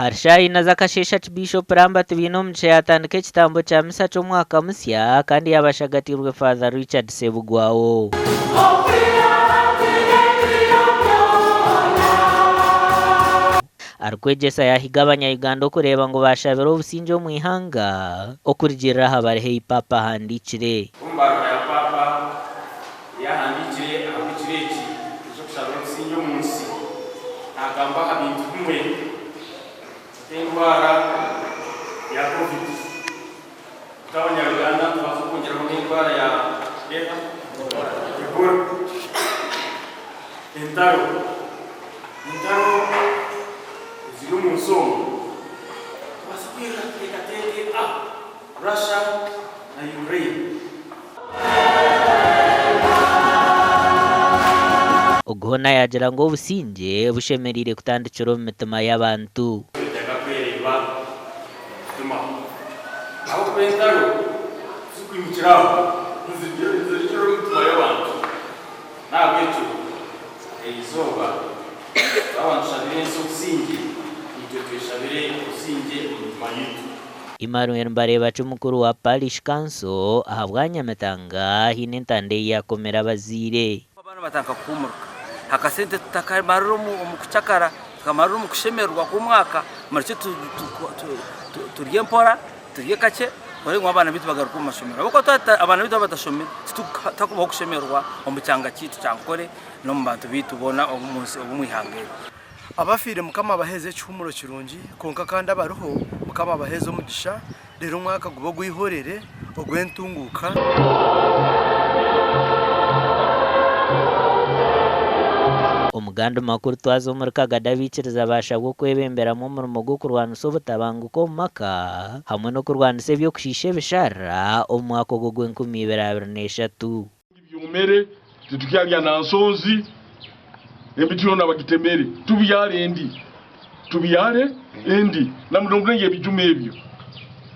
Marshali na Agacencwire Lambert Bainomugisha yatandika ekitambo kya misa ky'omwaka musya kandi yabashagatirwe Father Richard Sebugwawo. Arikwegyesa yahiga abanya-Uganda okureba ngo bashabira obusingye omu ihanga okurigirira aha bariho ipapa ahandikire. Mbarara ya papa yahandikire ahandikire eki eky'okushabira obusingye omu nsi agamba aha bintu bimwe endwara ya covid abanya-Uganda tubaza okwongeraho n'endwara ya Ebola, entaro ziri mu nsonga tubaza kwekateeka Russia na Ukraine. Oguhona yagira ngo obusingye bushemerire kutandikira omu mitima y'abantu. Aho kwentaro zikwimukiraho nzirikira omu mitima y'abantu nabwe ekyo eizoba abantu shabire ensi obusingye itwe tweshabire obusingye omu mitima yitu. Emmanuel Mbarara mukuru wa Parish Council aha bwanyamatanga hine entanda yakomera abaziire. Abana batanga kumuruka akasente tutakamarira omu kucakara tukamarira omu kushemererwa k'omwaka maricyo turye mpora turye kake kore ngo abana bitu bagaruka mu mashomero kuko abana bitu batashomera tutakubaho kushemererwa omu cyanga kitu cyankore no mu bantu bitu bona omunsi obumwihangire. Abafire mukama baheze cyumuro kirungi konka kandi abaruho mukama baheze omugisha rero umwaka gubo gwihorere ogwentunguka. Omuganda makuru twazo muri Kagada bikiriza bashabwo kwebemberamo omurimo gwo kurwanisa obutabanguko omu maka hamwe no kurwanisa ebyokushisha ebishara omu mwaka ogwo gw'2023. Byumere tutukyalya nansonzi ebitiro nabagitemere tubiyale endi namudongenge ebijuma ebyo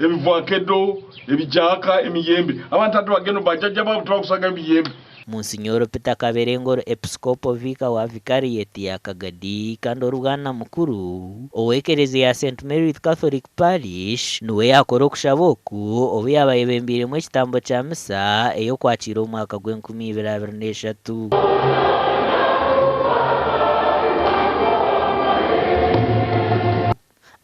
ebivwakedo ebijaka emiyembe abantu atu bageno bajajja babo tubakusanga emiyembe. Monsignor Peter Kaberengoro Episcopo Vika wa Vicariate ya Kagadi kandi orugana mukuru owekereze ya St Mary Catholic Parish nuwe yakora okushaba oku obu yabayebembiremu ekitambo kya misa eyo kwakira omwaka gw'2023.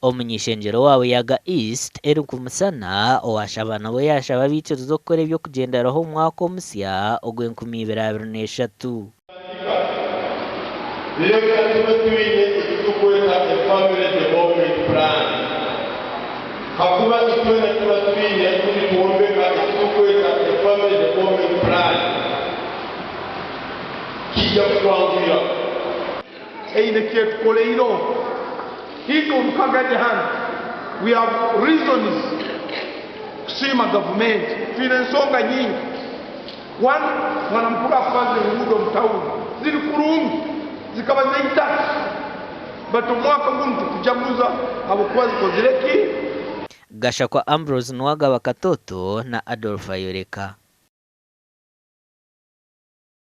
Omunyeshenjero wawe yaga East eri kumusana owashaba nabo yashaba bikiriza okukora ebyokugenderaho omwaka omusya ogw'2023. We have reasons to see my government. Finansonga nyingi. One, wanamkura fazi ngudo mtauni. Zili kurungi. Zikawa zeita. Bato mwaka guntu kuchaguza. Habukuwa ziko zileki. Gashakwa Ambrose Nwaga wa Katoto na Adolfa Yoreka.